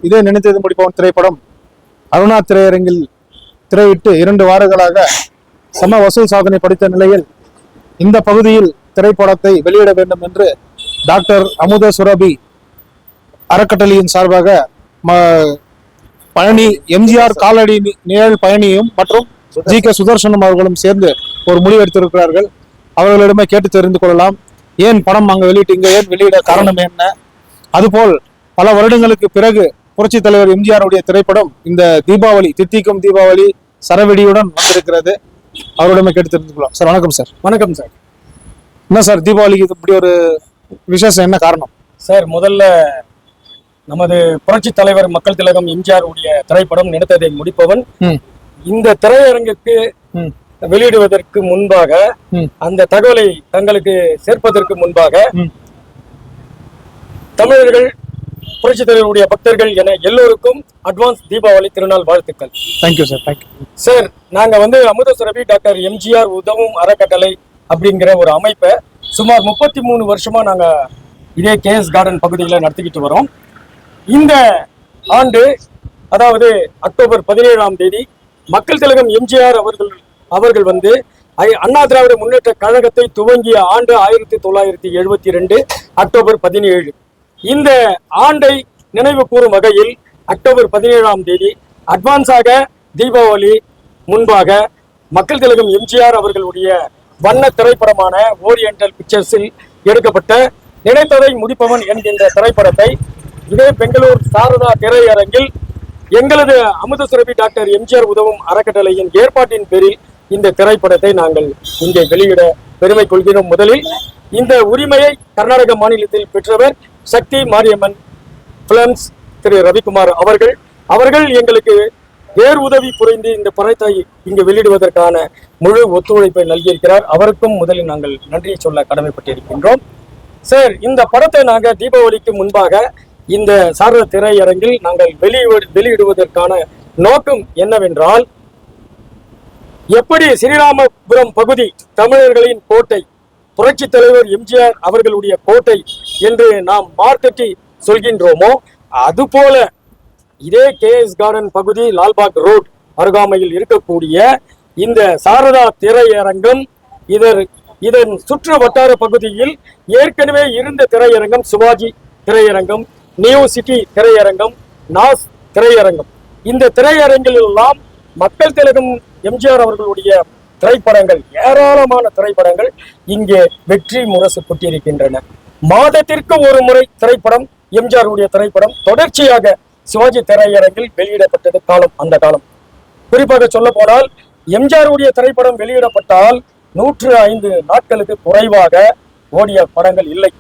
இதே நினைத்தது முடிப்பவன் திரைப்படம் அருணா திரையரங்கில் திரையிட்டு 2 வாரங்களாக சம வசூல் சாதனை படைத்த நிலையில் இந்த பகுதியில் திரைப்படத்தை வெளியிட வேண்டும் என்று டாக்டர் அமுத சுரபி அறக்கட்டளையின் சார்பாக பழனி எம்ஜிஆர் காலடி நிழல் பயணியும் மற்றும் ஜி.கே. சுதர்சனம் அவர்களும் சேர்ந்து ஒரு முடிவு எடுத்திருக்கிறார்கள். அவர்களிடமே கேட்டு தெரிந்து கொள்ளலாம். ஏன் படம் அங்க வெளியிட்டீங்க, ஏன் வெளியிட காரணம் என்ன? அதுபோல் பல வருடங்களுக்கு பிறகு புரட்சி தலைவர் எம்ஜிஆருடைய திரைப்படம் இந்த தீபாவளி தித்திக்கும் தீபாவளி சரவெடியுடன் வந்திருக்கிறது. அவரிடமே கேட்டு தெரிந்து கொள்ளலாம். சார் வணக்கம் சார். வணக்கம் சார். என்ன சார் தீபாவளிக்கு இப்படி ஒரு விசேஷம், என்ன காரணம் சார்? முதல்ல நமது புரட்சி தலைவர் மக்கள் திலகம் எம்ஜிஆர் உடைய திரைப்படம் நினைத்ததை முடிப்பவன் இந்த திரையரங்குக்கு வெளியிடுவதற்கு முன்பாக அந்த தகவலை தங்களுக்கு சேர்ப்பதற்கு முன்பாக தமிழர்கள் புரட்சி தலைவருடைய பக்தர்கள் என எல்லோருக்கும் அட்வான்ஸ் தீபாவளி திருநாள் வாழ்த்துக்கள். Thank you sir. Thank you sir. நாங்க அமுத சுரபி டாக்டர் எம்ஜிஆர் உதவும் அறக்கட்டளை அப்படிங்கிற ஒரு அமைப்பை சுமார் 33 வருஷமா நாங்க இதே கேஎஸ் கார்டன் பகுதியில் நடத்திக்கிட்டு வரோம். இந்த ஆண்டு அதாவது அக்டோபர் 17ஆம் தேதி மக்கள் திலகம் எம்ஜிஆர் அவர்கள் அண்ணா திராவிட முன்னேற்ற கழகத்தை துவங்கிய ஆண்டு 1972 அக்டோபர் 17. இந்த ஆண்டை நினைவு கூறும் வகையில் அக்டோபர் 17ஆம் தேதி அட்வான்ஸாக தீபாவளி முன்பாக மக்கள் திலகம் எம்ஜிஆர் அவர்களுடைய வண்ண திரைப்படமான ஓரியண்டல் பிக்சர்ஸில் எடுக்கப்பட்ட நினைத்ததை முடிப்பவன் என்கின்ற திரைப்படத்தை இதே பெங்களூர் சாரதா திரையரங்கில் எங்களது அமுத சுரபி டாக்டர் எம்ஜிஆர் உதவும் அறக்கட்டளையின் ஏற்பாட்டின் பேரில் இந்த திரைப்படத்தை நாங்கள் இங்கே வெளியிட பெருமை கொள்கிறோம். முதலில் இந்த உரிமையை கர்நாடக மாநிலத்தில் பெற்றவர் சக்தி மாரியம்மன் பிலிம்ஸ் திரு ரவிக்குமார் அவர்கள் எங்களுக்கு வேறு உதவி புரிந்து இந்த படத்தை இங்கு வெளியிடுவதற்கான முழு ஒத்துழைப்பை நல்கியிருக்கிறார். அவருக்கும் முதலில் நாங்கள் நன்றியை சொல்ல கடமைப்பட்டிருக்கின்றோம். சார், இந்த படத்தை நாங்கள் தீபாவளிக்கு முன்பாக இந்த சாரதா திரையரங்கில் நாங்கள் வெளியிடுவதற்கான நோக்கம் என்னவென்றால், எப்படி ஸ்ரீராமபுரம் பகுதி தமிழர்களின் கோட்டை, புரட்சி தலைவர் எம்ஜிஆர் அவர்களுடைய கோட்டை என்று நாம் மார்க்கெட்டி சொல்கின்றோமோ, அதுபோல இதே கேஎஸ் கார்டன் பகுதி லால்பாக் ரோட் அருகாமையில் இருக்கக்கூடிய இந்த சாரதா திரையரங்கம் இதன் சுற்று வட்டார பகுதியில் ஏற்கனவே இருந்த திரையரங்கம் சிவாஜி திரையரங்கம், நியூ சிட்டி திரையரங்கம், நாஸ் திரையரங்கம், இந்த திரையரங்கில் எல்லாம் மக்கள் திலகம் எம்ஜிஆர் அவர்களுடைய திரைப்படங்கள், ஏராளமான திரைப்படங்கள் இங்கே வெற்றி முரசு கொட்டியிருக்கின்றன. மாதத்திற்கு ஒரு முறை திரைப்படம், எம்ஜிஆருடைய திரைப்படம் தொடர்ச்சியாக சிவாஜி திரையரங்கில் வெளியிடப்பட்டது அந்த காலம். குறிப்பாக சொல்ல போனால் எம்ஜிஆருடைய திரைப்படம் வெளியிடப்பட்டால் 105 நாட்களுக்கு குறைவாக ஓடிய படங்கள் இல்லை.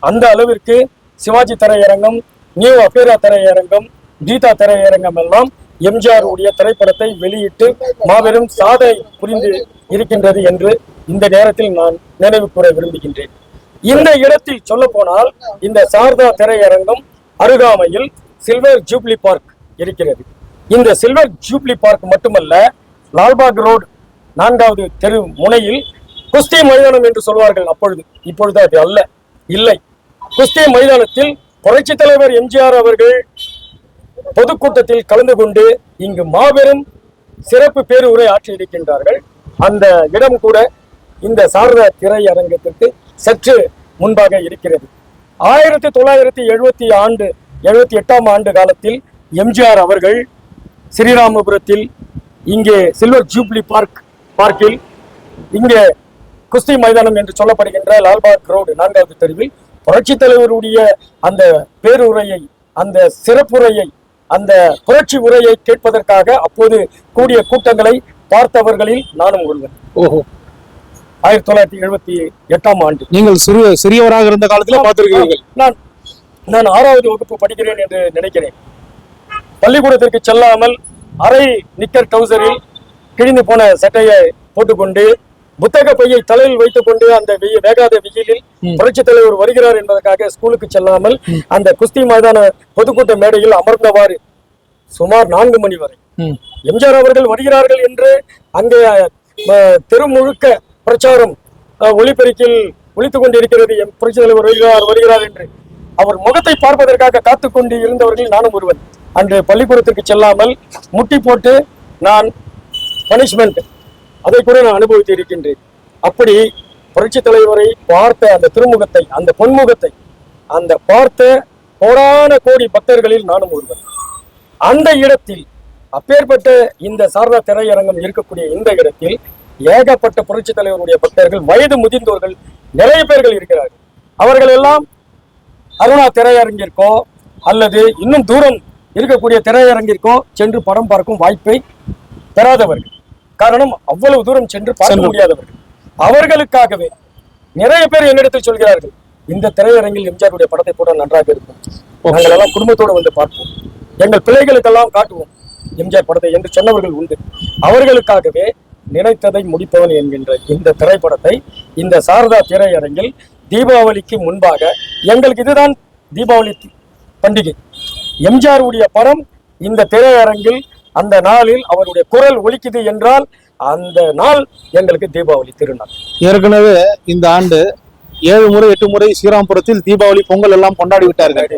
அந்த அளவிற்கு சிவாஜி திரையரங்கம், நியூ அபேரா திரையரங்கம், கீதா திரையரங்கம் எல்லாம் எம்ஜிஆர் உடைய திரைப்படத்தை வெளியிட்டு மாபெரும் சாதனை புரிந்து இருக்கின்றது என்று இந்த நேரத்தில் நான் நினைவு கூற விரும்புகின்றேன். இந்த இடத்தில் சொல்ல போனால் இந்த சாரதா திரையரங்கம் அருகாமையில் சில்வர் ஜூப்ளி பார்க் இருக்கிறது. இந்த சில்வர் ஜூப்ளி பார்க் மட்டுமல்ல, லால்பாக் ரோடு 4வது தெரு முனையில் குஸ்தி மைதானம் என்று சொல்வார்கள். இப்பொழுது அது இல்லை. குஸ்தி மைதானத்தில் புரட்சி தலைவர் எம்ஜிஆர் அவர்கள் பொதுக்கூட்டத்தில் கலந்து கொண்டு இங்கு மாபெரும் சிறப்பு பேருரை ஆற்றி இருக்கின்றார்கள். அந்த இடம் கூட இந்த சாரதா திரையரங்கத்திற்கு சற்று முன்பாக இருக்கிறது. 1978ஆம் ஆண்டு காலத்தில் எம்ஜிஆர் அவர்கள் ஸ்ரீராமபுரத்தில் இங்கே சில்வர் ஜூப்ளி பார்க்கில் இங்கே குஸ்தி மைதானம் என்று சொல்லப்படுகின்ற லால்பாக் ரோடு 4வது தெருவில் புரட்சி தலைவருடைய அந்த பேருரையை, அந்த சிறப்புரையை, அந்த புரட்சி உரையை கேட்பதற்காக அப்போது கூடிய கூட்டங்களை பார்த்தவர்களில் நானும் ஒருவன். 1978ஆம் ஆண்டு. நீங்கள் சிறியவராக இருந்த காலத்தில் பார்த்திருக்கிறீர்கள். நான் 6வது வகுப்பு படிக்கிறேன் என்று நினைக்கிறேன். பள்ளிக்கூடத்திற்கு செல்லாமல் அரை நிக்கர் டவுசரில் கிழிந்து போன சட்டையை போட்டுக்கொண்டு புத்தக பையை தலையில் வைத்துக் கொண்டு அந்த வேகாத வெயிலில் புரட்சி தலைவர் வருகிறார் என்பதற்காக ஸ்கூலுக்கு செல்லாமல் அந்த குஸ்தி மைதான பொதுக்கூட்ட மேடையில் அமர்ந்தவாறு சுமார் 4 மணி வரை எம்ஜிஆர் அவர்கள் வருகிறார்கள் என்று அங்கே தெரு முழுக்க பிரச்சாரம் ஒளிபெருக்கில் ஒலித்துக் கொண்டிருக்கிறது. புரட்சி தலைவர் வருகிறார் என்று அவர் முகத்தை பார்ப்பதற்காக காத்துக்கொண்டு இருந்தவர்கள் நானும் ஒருவன். அன்று பள்ளிக்கூடத்திற்கு செல்லாமல் முட்டி போட்டு நான் பனிஷ்மெண்ட் அதை கூட நான் அனுபவித்து இருக்கின்றேன். அப்படி புரட்சி தலைவரை பார்த்த அந்த திருமுகத்தை, அந்த பொன்முகத்தை, அந்த பார்த்த கோடான கோடி பக்தர்களில் நானும் ஒருவர். அந்த இடத்தில் அப்பேற்பட்ட இந்த சாரதா திரையரங்கம் இருக்கக்கூடிய இந்த இடத்தில் ஏகப்பட்ட புரட்சி தலைவருடைய பக்தர்கள், வயது முதிர்ந்தோர்கள் நிறைய பேர்கள் இருக்கிறார்கள். அவர்கள் எல்லாம் அருணா திரையரங்கிற்கோ அல்லது இன்னும் தூரம் இருக்கக்கூடிய திரையரங்கிற்கோ சென்று படம் பார்க்கும் வாய்ப்பை பெறாதவர்கள். காரணம், அவ்வளவு தூரம் சென்று பார்க்க முடியாதவர்கள். அவர்களுக்காகவே நிறைய பேர் என்னிடத்தில் சொல்கிறார்கள், இந்த திரையரங்கில் எம்ஜிஆருடைய படத்தை போட நன்றாக இருக்கும், நாங்கள் எல்லாம் குடும்பத்தோடு வந்து பார்ப்போம், எங்கள் பிள்ளைகளுக்கெல்லாம் காட்டுவோம் எம்ஜிஆர் படத்தை என்று சொன்னவர்கள் உண்டு. அவர்களுக்காகவே நினைத்ததை முடிப்பவன் என்கின்ற இந்த திரைப்படத்தை இந்த சாரதா திரையரங்கில் தீபாவளிக்கு முன்பாக, எங்களுக்கு இதுதான் தீபாவளி பண்டிகை. எம்ஜிஆர் உடைய படம் இந்த திரையரங்கில் அந்த நாளில் அவருடைய குரல் ஒலிக்குது என்றால் அந்த நாள் எங்களுக்கு தீபாவளி திருநாள். ஏற்கனவே இந்த ஆண்டு 7 முறை 8 முறை ஸ்ரீராம்புரத்தில் தீபாவளி பொங்கல் எல்லாம் கொண்டாடி விட்டார்கள்.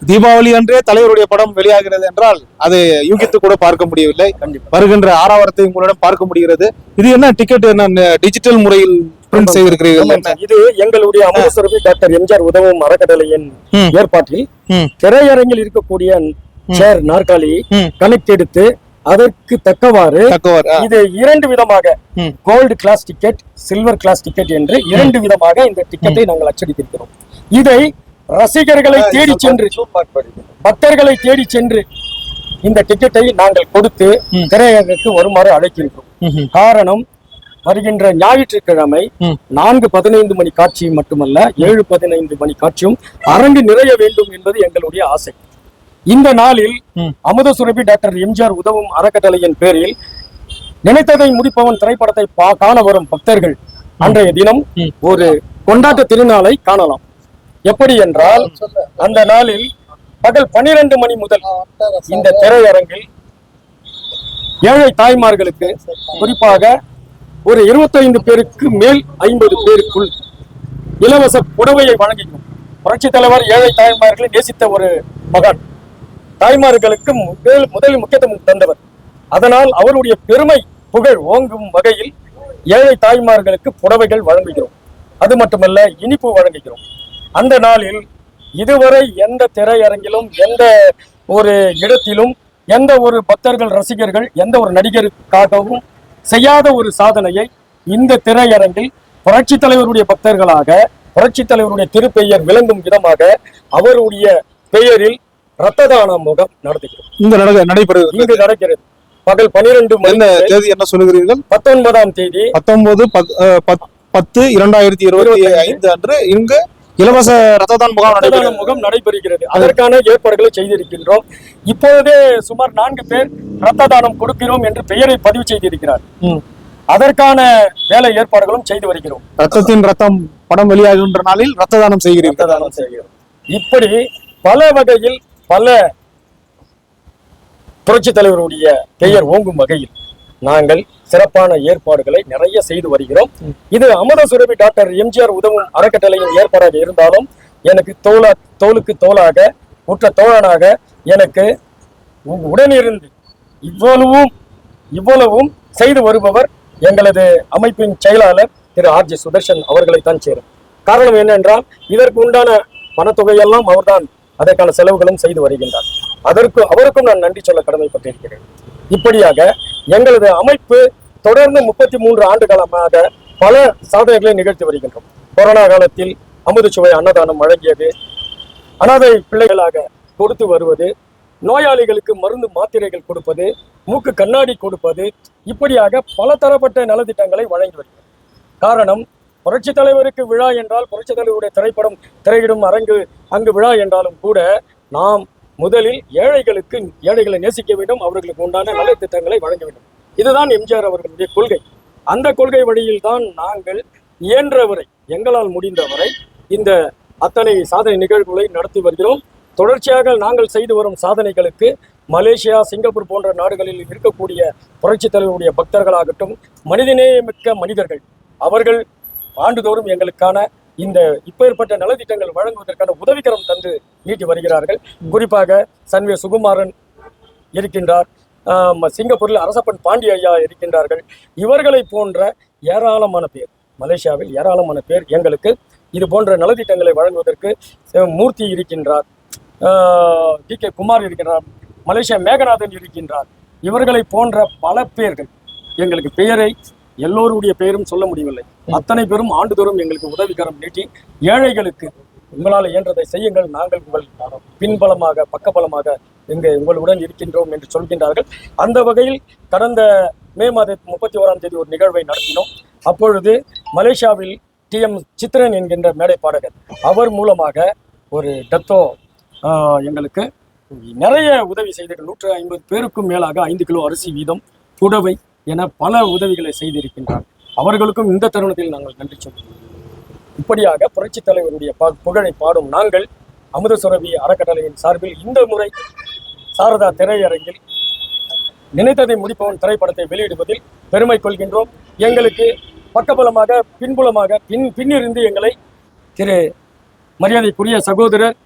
தீபாவளி அன்றே தலைவருடைய படம் வெளியாகிறது என்றால் அதை யூகித்து கூட பார்க்க முடியவில்லை. வருகின்ற 6ஆம் வாரத்தை உங்களிடம் பார்க்க முடிகிறது. இது என்ன டிக்கெட், என்ன டிஜிட்டல் முறையில் பிரிண்ட் செய்திருக்கிறீர்கள்? இது எங்களுடைய அமுதசுரபி டாக்டர் எம்ஜிஆர் உதவும் அறக்கட்டளையின் ஏற்பாட்டில் திரையரங்கில் இருக்கக்கூடிய சேர், நாற்காலி கணக்கு எடுத்து அதற்கு தக்கவாறு இது 2 விதமாக, gold class ticket, silver class ticket என்று 2 விதமாக இந்த டிக்கெட்டை நாங்கள் அச்சடித்திருக்கிறோம். இதை ரசிகர்களை தேடி சென்று, பக்தர்களை தேடி சென்று இந்த டிக்கெட்டை நாங்கள் கொடுத்து திரையரங்குக்கு வருமாறு அழைக்கின்றோம். காரணம், வருகின்ற ஞாயிற்றுக்கிழமை 4:15 மணி காட்சி மட்டுமல்ல, 7:15 மணி காட்சியும் அரங்கு நிறைய வேண்டும் என்பது எங்களுடைய ஆசை. இந்த நாளில் அமுதசுரபி டாக்டர் எம்ஜிஆர் உதவும் அறக்கட்டளையின் பேரில் நினைத்ததை முடிப்பவன் திரைப்படத்தை காண வரும் பக்தர்கள் அன்றைய தினம் ஒரு கொண்டாட்ட திருநாளை காணலாம். எப்படி என்றால், அந்த நாளில் பகல் 12 மணி முதல் இந்த திரையரங்கில் ஏழை தாய்மார்களுக்கு, குறிப்பாக ஒரு 25 பேருக்கு மேல் 50 பேருக்குள் இலவச புடவையை வழங்கினோம். புரட்சி தலைவர் ஏழை தாய்மார்களை நேசித்த ஒரு மகான், தாய்மார்களுக்கு முதலில் முக்கியத்துவம் தந்தவர். அதனால் அவருடைய பெருமை புகழ் ஓங்கும் வகையில் ஏழை தாய்மார்களுக்கு புடவைகள் வழங்குகிறோம். அது மட்டுமல்ல, இனிப்பு வழங்குகிறோம். அந்த நாளில் இதுவரை எந்த திரையரங்கிலும், எந்த ஒரு இடத்திலும், எந்த ஒரு பக்தர்கள், ரசிகர்கள், எந்த ஒரு நடிகருக்காகவும் செய்யாத ஒரு சாதனையை இந்த திரையரங்கில் புரட்சி தலைவருடைய பக்தர்களாக, புரட்சி தலைவருடைய திருப்பெயர் விளங்கும் விதமாக அவருடைய பெயரில் ரத்த தான முகாம் நடத்துகிறோம். இங்கு நடக்கிறது. பகல் 12 மணி. தேதி என்ன சொல்லுகிறீர்கள்? 19ஆம் தேதி 19/10/2025 அன்று இங்கு இலவச ரத்த தான முகாம் நடைபெறுகிறது. அதற்கான ஏற்பாடுகளை செய்திருக்கின்றோம். இப்பொழுதே சுமார் 4 பேர் ரத்த தானம் கொடுக்கிறோம் என்று பெயரை பதிவு செய்திருக்கிறார். அதற்கான வேலை ஏற்பாடுகளும் செய்து வருகிறோம். ரத்தத்தின் ரத்தம் படம் வெளியாகின்ற நாளில் ரத்த தானம் செய்கிறோம். இப்படி பல வகையில் பல புரட்சி தலைவருடைய பெயர் ஓங்கும் வகையில் நாங்கள் சிறப்பான ஏற்பாடுகளை நிறைய செய்து வருகிறோம். இது அமுதசுரபி டாக்டர் எம்ஜிஆர் உதவும் அறக்கட்டளையின் ஏற்பாடாக இருந்தாலும், எனக்கு தோளுக்கு தோளாக, உற்ற தோழனாக எனக்கு உடனிருந்து இவ்வளவும் செய்து வருபவர் எங்களது அமைப்பின் செயலாளர் திரு RJ சுதர்ஷன் அவர்களைத்தான் சேரும். காரணம் என்னென்றால், இதற்கு உண்டான பணத்தொகையெல்லாம் அவர்தான் அதற்கான செலவுகளும் செய்து வருகின்றார். அவருக்கும் நான் நன்றி சொல்ல கடமைப்பட்டிருக்கிறேன். இப்படியாக எங்களது அமைப்பு தொடர்ந்து 33 ஆண்டு காலமாக பல சாதனைகளை நிகழ்த்தி வருகின்றோம். கொரோனா காலத்தில் அமுதச்சுவை அன்னதானம் வழங்கியது, அனாதை பிள்ளைகளாக கொடுத்து வருவது, நோயாளிகளுக்கு மருந்து மாத்திரைகள் கொடுப்பது, மூக்கு கண்ணாடி கொடுப்பது, இப்படியாக பல தரப்பட்ட நலத்திட்டங்களை வழங்கி வருகிறோம். காரணம், புரட்சி தலைவருக்கு விழா என்றால், புரட்சி தலைவருடைய திரைப்படம் திரையிடும் அரங்கு அங்கு விழா என்றாலும் கூட, நாம் முதலில் ஏழைகளை நேசிக்க வேண்டும், அவர்களுக்கு உண்டான நலத்திட்டங்களை வழங்க வேண்டும். இதுதான் எம்ஜிஆர் அவர்களுடைய கொள்கை. அந்த கொள்கை வழியில் தான் நாங்கள் இயன்றவரை, எங்களால் முடிந்தவரை இந்த அத்தனை சாதனை நிகழ்வுகளை நடத்தி வருகிறோம். தொடர்ச்சியாக நாங்கள் செய்து வரும் சாதனைகளுக்கு மலேசியா, சிங்கப்பூர் போன்ற நாடுகளில் இருக்கக்கூடிய புரட்சி தலைவருடைய பக்தர்களாகட்டும், மனிதநேயமிக்க மனிதர்கள், அவர்கள் ஆண்டுதோறும் எங்களுக்கான இந்த இப்பேற்பட்ட நலத்திட்டங்கள் வழங்குவதற்கான உதவிக்கரம் தந்து நீட்டி வருகிறார்கள். குறிப்பாக சன்வே சுகுமாரன் இருக்கின்றார். சிங்கப்பூரில் அரசப்பன் பாண்டி ஐயா இருக்கின்றார்கள். இவர்களை போன்ற ஏராளமான பேர், மலேசியாவில் ஏராளமான பேர் எங்களுக்கு இது போன்ற நலத்திட்டங்களை வழங்குவதற்கு மூர்த்தி இருக்கின்றார், DK குமார் இருக்கின்றார், மலேசியா மேகநாதன் இருக்கின்றார். இவர்களை போன்ற பல பேர்கள் எங்களுக்கு பெயரை எல்லோருடைய பெயரும் சொல்ல முடியவில்லை. அத்தனை பேரும் ஆண்டுதோறும் எங்களுக்கு உதவிகரம் நீட்டி ஏழைகளுக்கு உங்களால் இயன்றதை செய்யுங்கள், நாங்கள் உங்கள் பின்பலமாக பக்கபலமாக உங்களுடன் இருக்கின்றோம் என்று சொல்கின்றார்கள். அந்த வகையில் கடந்த மே மாதம் 31ஆம் தேதி ஒரு நிகழ்வை நடத்தினோம். அப்பொழுது மலேசியாவில் TM சித்ரன் என்கின்ற மேடை பாடகர் அவர் மூலமாக ஒரு டத்தோ எங்களுக்கு நிறைய உதவி செய்திருக்க 150 பேருக்கும் மேலாக 5 கிலோ அரிசி வீதம், புடவை என பல உதவிகளை செய்திருக்கின்றார். அவர்களுக்கும் இந்த தருணத்தில் நாங்கள் நன்றி சொல்கிறோம். இப்படியாக புரட்சி தலைவருடைய புகழை பாடும் நாங்கள் அமுதசுரபி அறக்கட்டளையின் சார்பில் இந்த முறை சாரதா திரையரங்கில் நினைத்ததை முடிப்பவன் திரைப்படத்தை வெளியிடுவதில் பெருமை கொள்கின்றோம். எங்களுக்கு பக்கபலமாக பின்புலமாக பின்னிருந்து எங்களை திரு மரியாதைக்குரிய சகோதரர்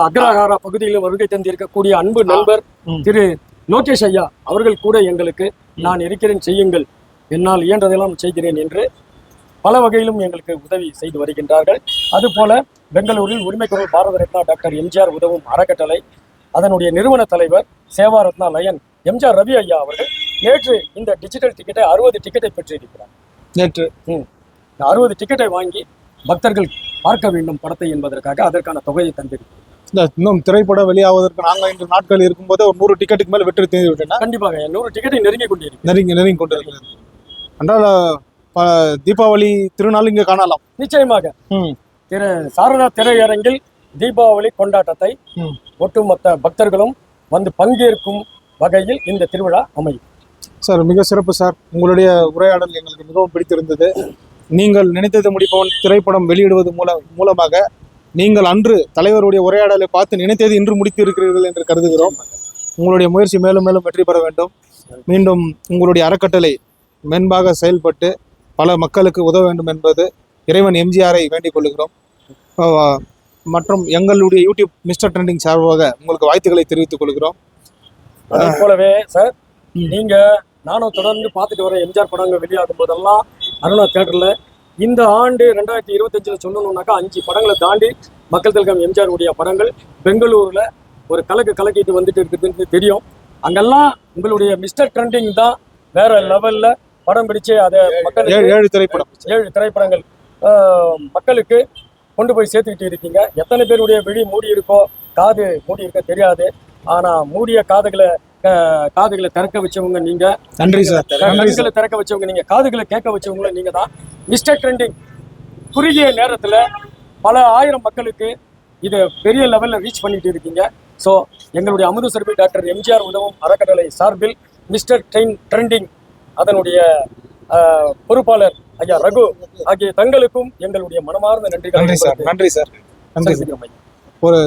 அக்ரஹாரா பகுதியில் வருகை தந்திருக்கக்கூடிய அன்பு நண்பர் திரு லோகேஷ் ஐயா அவர்கள் கூட எங்களுக்கு நான் இருக்கிறேன், செய்யுங்கள், என்னால் இயன்றதெல்லாம் செய்கிறேன் என்று பல வகையிலும் எங்களுக்கு உதவி செய்து வருகின்றார்கள். அதுபோல பெங்களூரில் உரிமைக்குரல் பாரத ரத்னா டாக்டர் MGR உதவும் அறக்கட்டளை அதனுடைய நிறுவன தலைவர் சேவா ரத்னா லயன் MGR ரவி ஐயா அவர்கள் நேற்று இந்த டிஜிட்டல் டிக்கெட்டை 60 டிக்கெட்டை பெற்றிருக்கிறார். நேற்று 60 டிக்கெட்டை வாங்கி பக்தர்கள் பார்க்க வேண்டும் படத்தை என்பதற்காக அதற்கான தொகையை தந்திருக்கிறார். இன்னும் திரைப்படம் வெளியாவதற்கு 4-5 நாட்கள் இருக்கும்போது ஒரு 100 டிக்கெட்டுக்கு மேல வெற்றி தீர்ந்து விட்டேன்னா கண்டிப்பாக 100 டிக்கெட்டை நெருங்கி கொண்டிருக்கிறது என்றால் தீபாவளி திருநாள் இங்கே காணலாம். நிச்சயமாக திரு சாரதா திரையரங்கில் தீபாவளி கொண்டாட்டத்தை ஒட்டுமொத்த பக்தர்களும் வந்து பங்கேற்கும் வகையில் இந்த திருவிழா அமையும். சார், மிக சிறப்பு சார். உங்களுடைய உரையாடல் எங்களுக்கு மிகவும் பிடித்திருந்தது. நீங்கள் நினைத்ததை முடிப்பவன் திரைப்படம் வெளியிடுவது மூலமாக நீங்கள் அன்று தலைவருடைய உரையாடலை பார்த்து நினைத்தது இன்று முடித்து இருக்கிறீர்கள் என்று கருதுகிறோம். உங்களுடைய முயற்சி மேலும் மேலும் வெற்றி பெற வேண்டும். மீண்டும் உங்களுடைய அறக்கட்டளை மேன்பாக செயல்பட்டு பல மக்களுக்கு உதவ வேண்டும் என்பது இறைவன் MGRஐ வேண்டிக் கொள்கிறோம். மற்றும் எங்களுடைய யூடியூப் மிஸ்டர் ட்ரெண்டிங் சார்பாக உங்களுக்கு வாழ்த்துக்களை தெரிவித்துக் கொள்கிறோம். அதே போலவே சார், நீங்க நானும் தொடர்ந்து பார்த்துட்டு வர MGR படங்கள் வெளியாகும் போதெல்லாம் அருணா தியேட்டர்ல இந்த ஆண்டு 2025 சொல்லணும்னாக்கா 5 படங்களை தாண்டி மக்கள் திலகம் MGR உடைய படங்கள் பெங்களூர்ல ஒரு கலக்கிட்டு வந்துட்டு இருக்குதுன்னு தெரியும். அங்கெல்லாம் உங்களுடைய மிஸ்டர் ட்ரெண்டிங் தான் வேற லெவல்ல படம் பிடிச்சு அதை மக்கள் 7 திரைப்படங்கள் மக்களுக்கு கொண்டு போய் சேர்த்துக்கிட்டு இருக்கீங்க. எத்தனை பேருடைய விழி மூடி இருக்கோ, காது மூடி இருக்க தெரியாது. ஆனா மூடிய காதுகளை திறக்க வச்சவங்க நீங்க. நன்றி சார். கண்களை திறக்க வச்சவங்க நீங்க, காதுகளை கேட்க வச்சவங்களும் நீங்க தான். மிஸ்டர் ட்ரெண்டிங் குறுகிய நேரத்துல பல ஆயிரம் மக்களுக்கு இதை பெரிய லெவல்ல ரீச் பண்ணிட்டு இருக்கீங்க. ஸோ எங்களுடைய அமுதசுரபி டாக்டர் MGR உதவும் அறக்கட்டளை சார்பில் மிஸ்டர் ட்ரெண்டிங் அதனுடைய பொறுப்பாளர் ஐயா ரகு ஆகிய தங்களுக்கும் எங்களுடைய மனமார்ந்த நன்றிகள். நன்றி சார். நன்றி சார். நன்றி. ஒரு